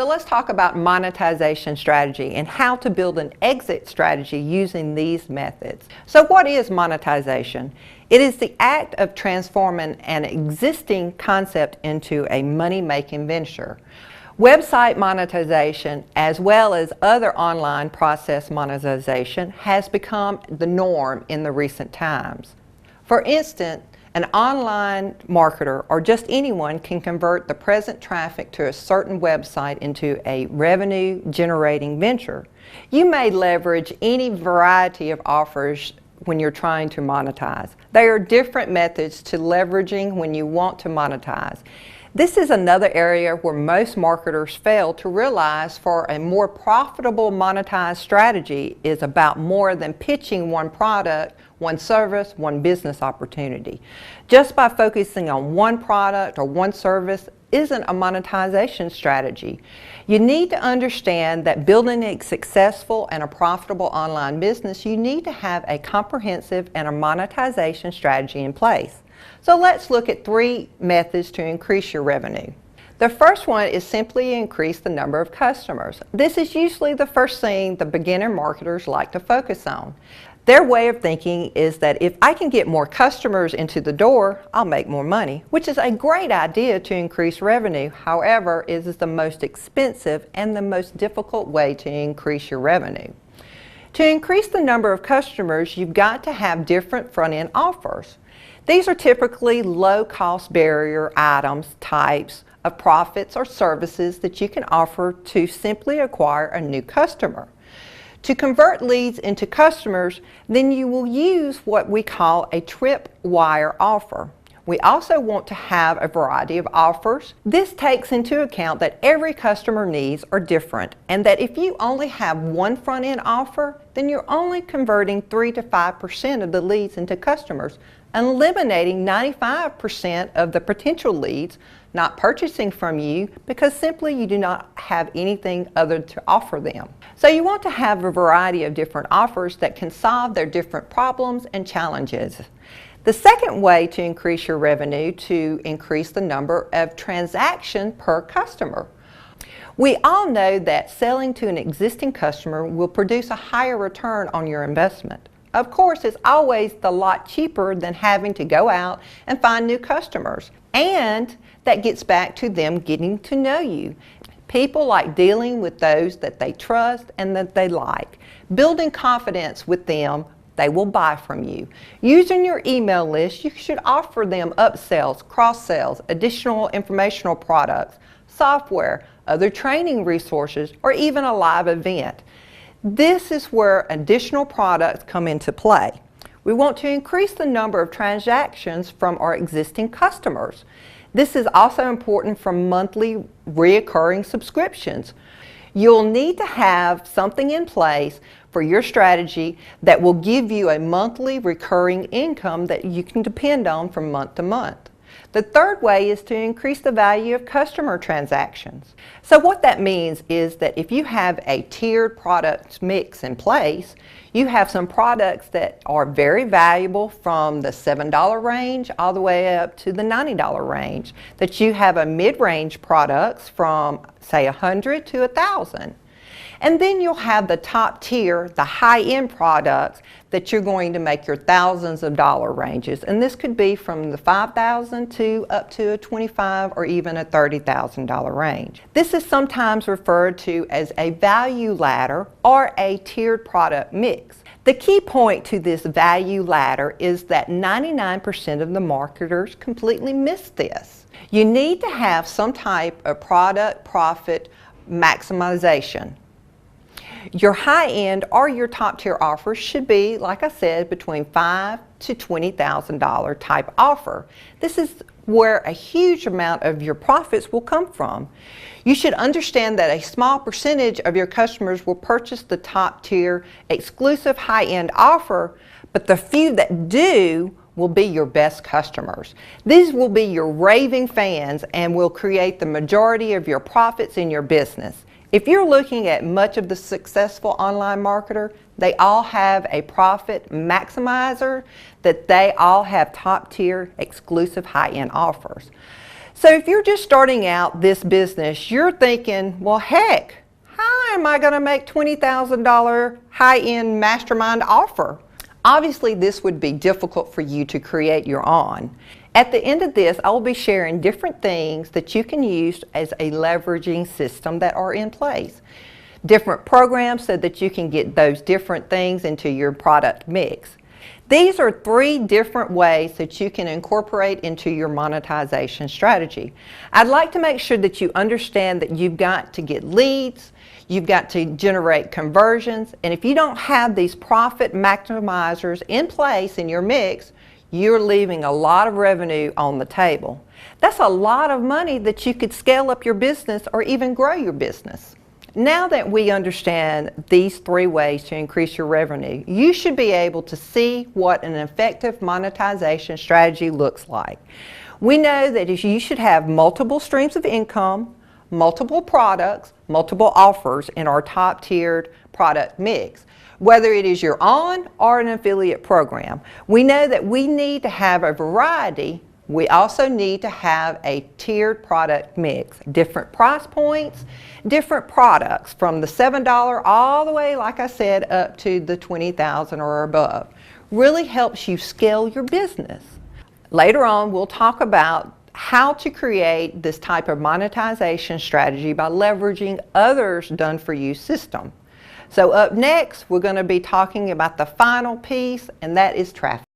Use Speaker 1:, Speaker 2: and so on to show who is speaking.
Speaker 1: So let's talk about monetization strategy and how to build an exit strategy using these methods. So what is monetization? It is the act of transforming an existing concept into a money-making venture. Website monetization, as well as other online process monetization, has become the norm in the recent times. For instance, an online marketer or just anyone can convert the present traffic to a certain website into a revenue-generating venture. You may leverage any variety of offers when you're trying to monetize. There are different methods to leveraging when you want to monetize. This is another area where most marketers fail to realize for a more profitable monetized strategy is about more than pitching one product, one service, one business opportunity. Just by focusing on one product or one service isn't a monetization strategy. You need to understand that building a successful and a profitable online business, you need to have a comprehensive and a monetization strategy in place. So let's look at 3 methods to increase your revenue. The first one is simply increase the number of customers. This is usually the first thing the beginner marketers like to focus on. Their way of thinking is that if I can get more customers into the door, I'll make more money, which is a great idea to increase revenue. However, it is the most expensive and the most difficult way to increase your revenue. To increase the number of customers, you've got to have different front-end offers. These are typically low-cost barrier items, types of profits or services that you can offer to simply acquire a new customer. To convert leads into customers, then you will use what we call a tripwire offer. We also want to have a variety of offers. This takes into account that every customer needs are different and that if you only have one front-end offer, then you're only converting 3 to 5% of the leads into customers, eliminating 95% of the potential leads not purchasing from you because simply you do not have anything other to offer them. So you want to have a variety of different offers that can solve their different problems and challenges. The second way to increase your revenue to increase the number of transactions per customer. We all know that selling to an existing customer will produce a higher return on your investment. Of course, it's always a lot cheaper than having to go out and find new customers. And that gets back to them getting to know you. People like dealing with those that they trust and that they like. Building confidence with them, they will buy from you. Using your email list, you should offer them upsells, cross-sells, additional informational products, software, other training resources, or even a live event. This is where additional products come into play. We want to increase the number of transactions from our existing customers. This is also important for monthly reoccurring subscriptions. You'll need to have something in place for your strategy that will give you a monthly recurring income that you can depend on from month to month. The third way is to increase the value of customer transactions. So what that means is that if you have a tiered product mix in place, you have some products that are very valuable from the $7 range all the way up to the $90 range. That you have a mid-range products from say $100 to $1,000. And then you'll have the top tier, the high-end products that you're going to make your thousands of dollar ranges. And this could be from the $5,000 to up to a $25,000 or even a $30,000 range. This is sometimes referred to as a value ladder or a tiered product mix. The key point to this value ladder is that 99% of the marketers completely miss this. You need to have some type of product profit maximization. Your high-end or your top-tier offers should be, like I said, between $5,000 to $20,000 type offer. This is where a huge amount of your profits will come from. You should understand that a small percentage of your customers will purchase the top-tier exclusive high-end offer, but the few that do will be your best customers. These will be your raving fans and will create the majority of your profits in your business. If you're looking at much of the successful online marketer, they all have a profit maximizer, that they all have top tier exclusive high-end offers. So if you're just starting out this business, you're thinking, well, heck, how am I going to make $20,000 high-end mastermind offer? Obviously, this would be difficult for you to create your own. At the end of this, I'll be sharing different things that you can use as a leveraging system that are in place. Different programs so that you can get those different things into your product mix. These are 3 different ways that you can incorporate into your monetization strategy. I'd like to make sure that you understand that you've got to get leads, you've got to generate conversions, and if you don't have these profit maximizers in place in your mix, you're leaving a lot of revenue on the table. That's a lot of money that you could scale up your business or even grow your business. Now that we understand these 3 ways to increase your revenue, you should be able to see what an effective monetization strategy looks like. We know that you should have multiple streams of income, multiple products, multiple offers in our top-tiered product mix, whether it is your own or an affiliate program. We know that we need to have a variety. We also need to have a tiered product mix, different price points, different products from the $7 all the way, like I said, up to the $20,000 or above. Really helps you scale your business. Later on, we'll talk about how to create this type of monetization strategy by leveraging others done for you system. So up next, we're going to be talking about the final piece, and that is traffic.